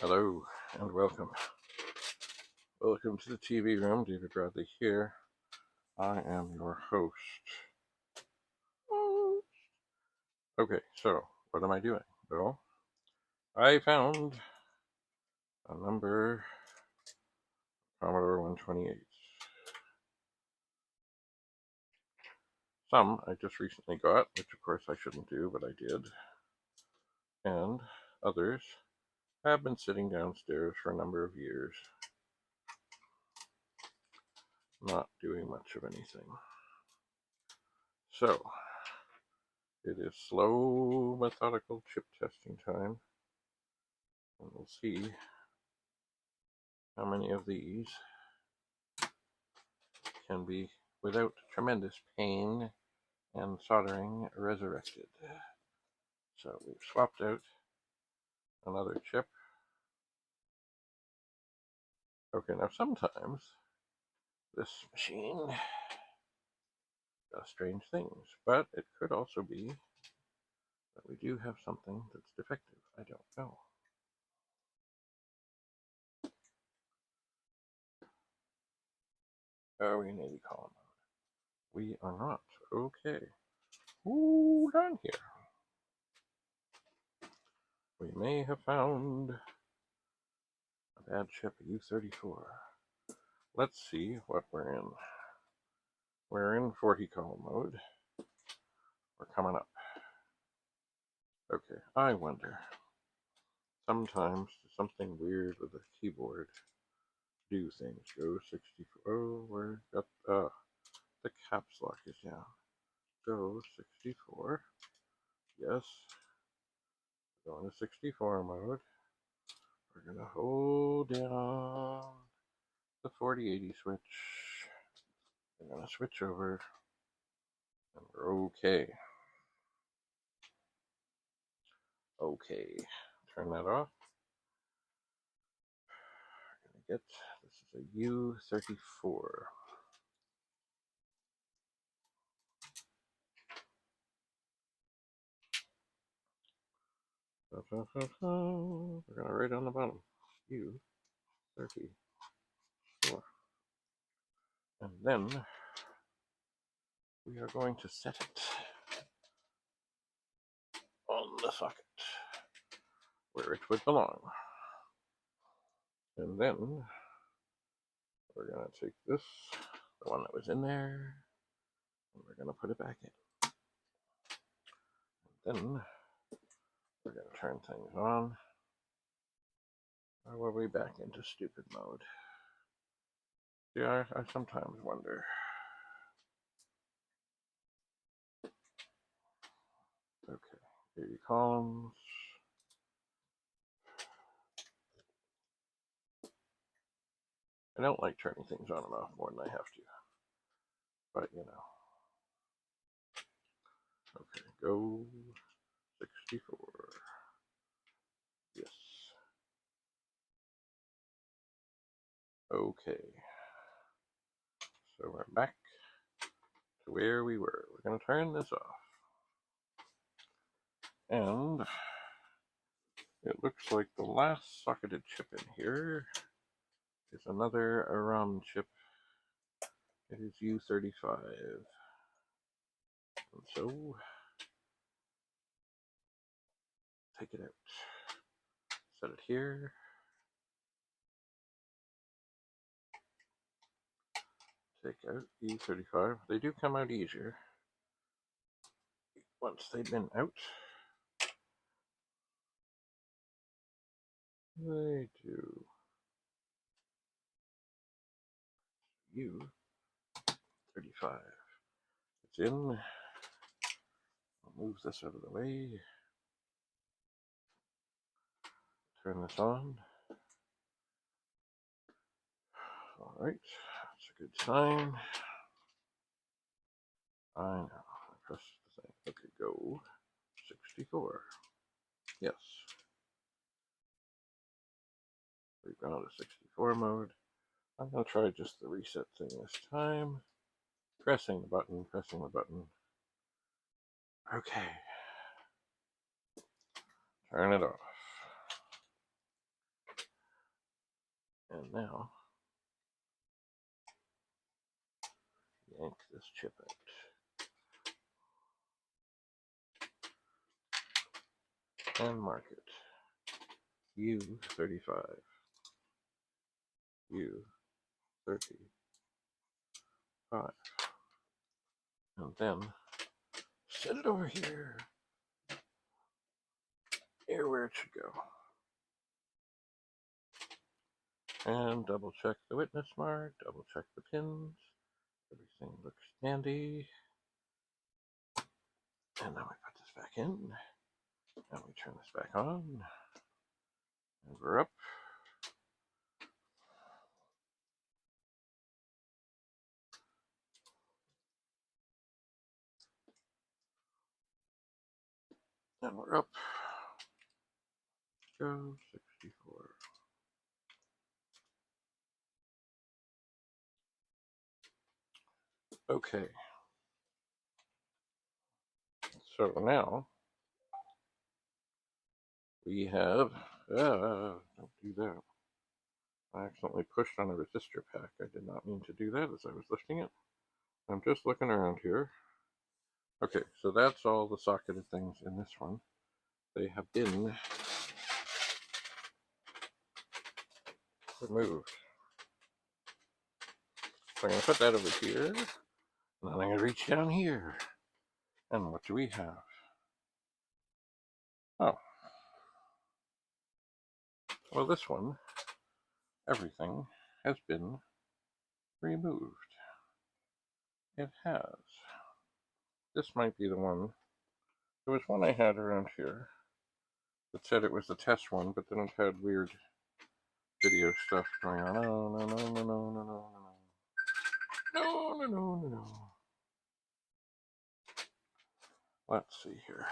Hello and welcome. Welcome to the TV room. David Bradley here. I am your host. Okay, so what am I doing? Well, I found a number Commodore 128. Some I just recently got, which of course I shouldn't do, but I did. And others have been sitting downstairs for a number of years, not doing much of anything. So, it is slow, methodical chip testing time. And we'll see how many of these can be, without tremendous pain and soldering, resurrected. So we've swapped out another chip. Okay, now sometimes this machine does strange things, but it could also be that we do have something that's defective. I don't know. Are we in 80 column mode? We are not. Okay. Hold on here. We may have found a bad chip, a U-34. Let's see what we're in. We're in 40 column mode. We're coming up. Okay, I wonder. Sometimes something weird with the keyboard do things. Go 64. Oh, we're got the caps lock is down. Go 64. Yes. Going to 64 mode. We're gonna hold down the 4080 switch. We're gonna switch over, and we're okay. Okay. Turn that off. We're gonna get this is a U-34. We're gonna write on the bottom U-34, and then we are going to set it on the socket where it would belong, and then we're gonna take this, the one that was in there, and we're gonna put it back in. And then we're gonna turn things on, or we'll be back into stupid mode. Yeah, I sometimes wonder. Okay, 80 columns. I don't like turning things on and off more than I have to, but you know. Okay, go 64. Yes. Okay. So we're back to where we were. We're going to turn this off. And it looks like the last socketed chip in here is another RAM chip. It is U-35. And so, take it out. Set it here. Take out U-35. They do come out easier once they've been out. They do. U-35. It's in. I'll move this out of the way. Turn this on. Alright, that's a good sign. I know. I pressed the thing. Okay, go 64. Yes. We've gone to 64 mode. I'm going to try just the reset thing this time. Pressing the button, pressing the button. Okay. Turn it off. And now, yank this chip out. And mark it. U35. U35. And then, set it over here. Here where it should go. And double check the witness mark, double check the pins. Everything looks dandy. And then we put this back in. And we turn this back on. And we're up. And we're up. Go 64. Okay. So now we have, don't do that. I accidentally pushed on a resistor pack. I did not mean to do that as I was lifting it. I'm just looking around here. Okay, so that's all the socketed things in this one. They have been removed. So I'm going to put that over here, and then I'm going to reach down here. And what do we have? Oh. Well, this one, everything has been removed. It has. This might be the one. There was one I had around here that said it was the test one, but then it had weird video stuff going on. No, no, no, no, no, no, no, no. No, no, no, no, no. Let's see here.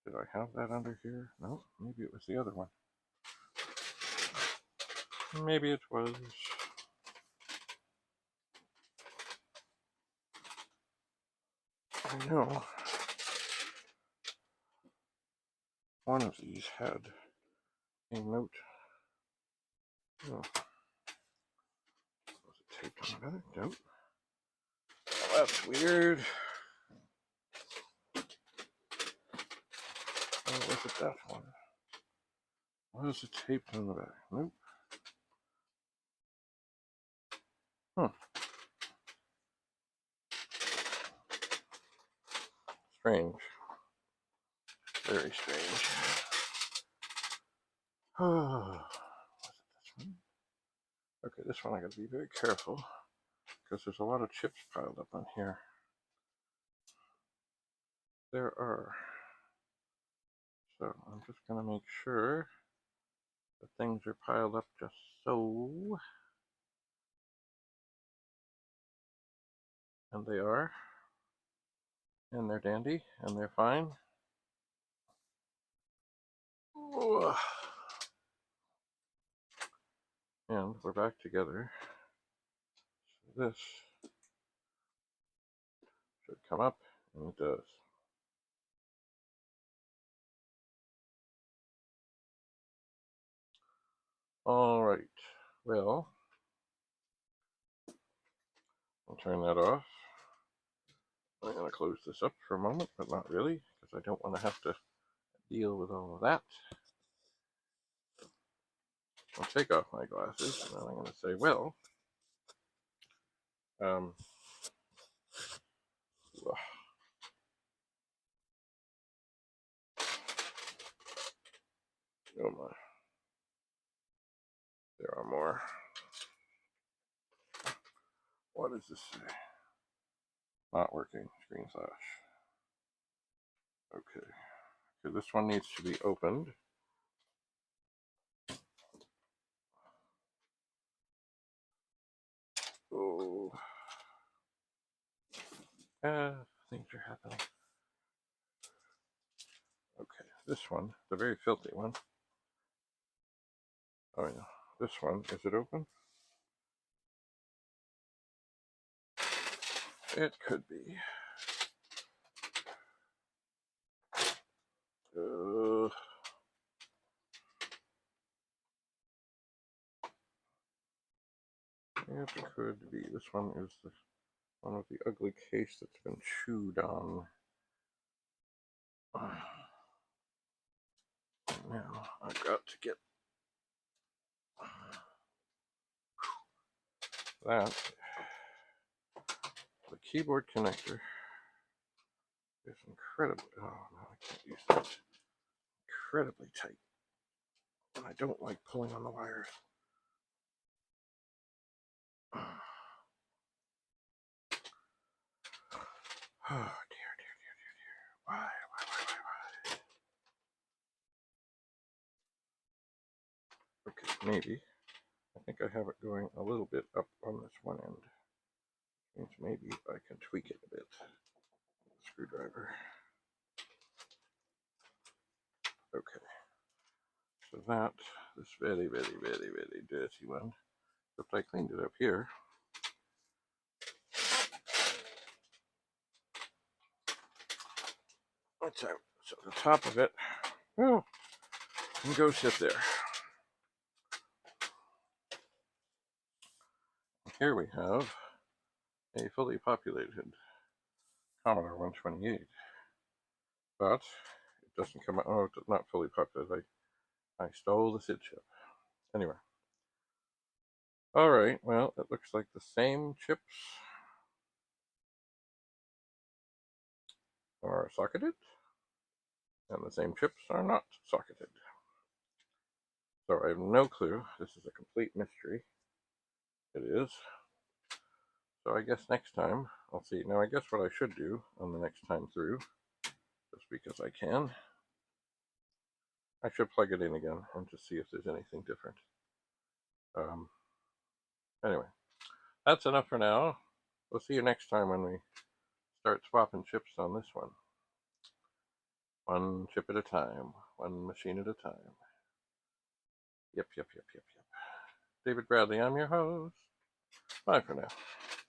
Did I have that under here? No, maybe it was the other one. Maybe it was. I know. One of these had a note. Oh. Was it taped on the back? Nope. Well, that's weird. Oh, was it that one? Was it taped on the back? Nope. Strange. Very strange. Was it this one? Okay, this one I gotta be very careful because there's a lot of chips piled up on here. There are. So I'm just gonna make sure that things are piled up just so. And they are. And they're dandy, and they're fine. Ugh. And we're back together. So this should come up, and it does. All right, well, I'll turn that off. I'm going to close this up for a moment, but not really, because I don't want to have to deal with all of that. I'll take off my glasses, and then I'm going to say, well, oh my, there are more. What does this say? Not working, screen flash. Okay, so this one needs to be opened. Oh, things are happening. Okay, this one, the very filthy one. Oh yeah, this one, is it open? It could be. It could be. This one is the one with the ugly case that's been chewed on. Now I've got to get that. The keyboard connector is incredibly, oh no, I can't use that. Incredibly tight. And I don't like pulling on the wires. Oh dear, dear, dear, dear, dear. Why? Okay, maybe. I think I have it going a little bit up on this one end. Means maybe I can tweak it a bit. Screwdriver. Okay. So that, this very, very, very, very dirty one. Except I cleaned it up here. That's out. So the top of it, oh, can go sit there. Here we have a fully populated Commodore 128, but it doesn't come out. Oh, it's not fully populated. I stole the SID chip. Anyway, all right. Well, it looks like the same chips are socketed, and the same chips are not socketed. So I have no clue. This is a complete mystery. It is. So I guess next time I'll see. Now I guess what I should do on the next time through, just because I can, I should plug it in again and just see if there's anything different. Anyway, that's enough for now. We'll see you next time when we start swapping chips on this one. One chip at a time, one machine at a time. Yep. David Bradley, I'm your host. Bye for now.